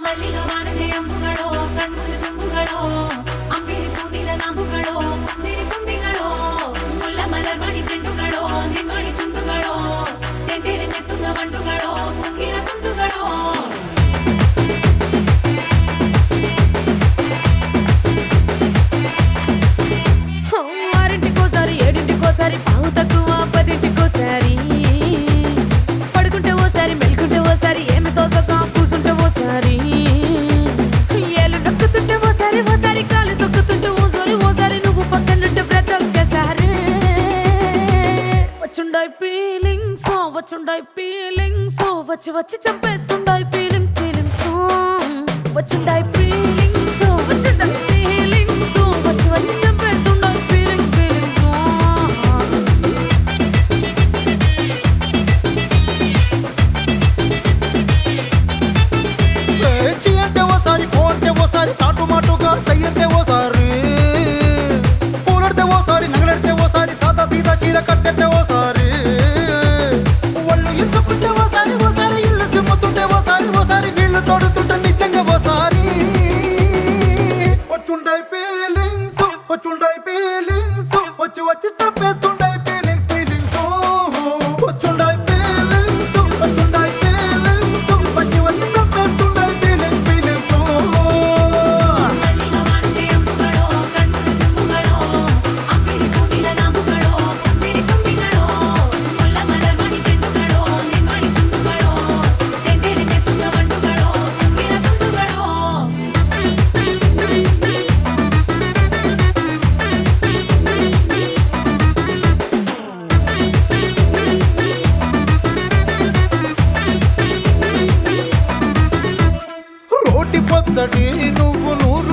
ಮಲ್ಲಿಗ ವಾಣದೆ ಅಂಬುಗಳೋ ಕಣ್ಣುಗಳ ತುಂಬುಗಳೋ ಅಂಬಿಳಿ ಕೂದಿಲ ನಂಬುಗಳೋ ಸಿರಿ ತುಂಬಿಗಳೋ ಮುಲ್ಲ ಮಲರ್ ಮಣಿ ಚೆಂಡುಗಳೋ ನಿನ್ಮಣಿ ಚುಂಡುಗಳೋ ತೆಂಟೆರೆ ತೆತ್ತುಂಗ ಮಂಡುಗಳೋ ಕುಂಗಿನ ತುಂಡುಗಳೋ ఆరింటికోసారి ఏడింటికోసారి పావు తక్కువ పదింటికోసారి పడుకుంటే ఓసారి మెలుకుంటే ఓసారి ఏమి తోసక కూసుంటే ఓసారి ఏళ్ళు నొక్కుతుంటే ఓసారి ఓసారి కాలు తొక్కుతుంటే ఓసారి ఓసారి నువ్వు పక్కనుంటే ప్రతి ఒక్కసారి వచ్చుండాయి ఫీలింగ్స్ వచ్చి వచ్చి చంపేస్తుండాయి ఫీలింగ్స్ వచ్చుండాయి ఫీలింగ్స్ వచ్చుండాయి ఫీలింగ్స్ వచ్చి వచ్చి చంపేస్తుండాయి ఫీలింగ్స్ చి అంటే ఓసారి పో అంటే ఓసారి చాటు మాటుగా సై అంటే ఓసారి పూలడితే ఓసారి నగలడితే ఓసారి సాదా సీదా చీర కట్టెతే ఓసారి ఒళ్ళు ఇసుకుంటే ఓసారి ఓసారి ఇల్లు సిమ్ముతుంటే ఓసారి ఓసారి నీళ్లు తోడుతుంటే నిజంగా ఓసారి వచ్చుండాయి ఫీలింగ్స్ వచ్చి వచ్చి చంపేస్తుండాయి ఫీలింగ్స్ వచ్చుండాయి ఫీలింగ్స్ వచ్చి వచ్చి చంపేస్తుండాయి ఫీలింగ్స్ ಮಲ್ಲಿಗ ವಾಣದೆ ಅಂಬುಗಳೋ ಕಣ್ಣುಗಳ ತುಂಬುಗಳೋ ಅಂಬಿಳಿ ಕೂದಿಲ ನಂಬುಗಳೋ ಸಿರಿ ತುಂಬಿಗಳೋ ಮುಲ್ಲ ಮಲರ್ ಮಣಿ ಚೆಂಡುಗಳೋ ನಿನ್ಮಣಿ ಚುಂಡುಗಳೋ ತೆಂಟೆರೆ ತೆತ್ತುಂಗ ಮಂಡುಗಳೋ ಕುಂಗಿನ ತುಂಡುಗಳೋ రోటి పచ్చడి నువ్వు నూరు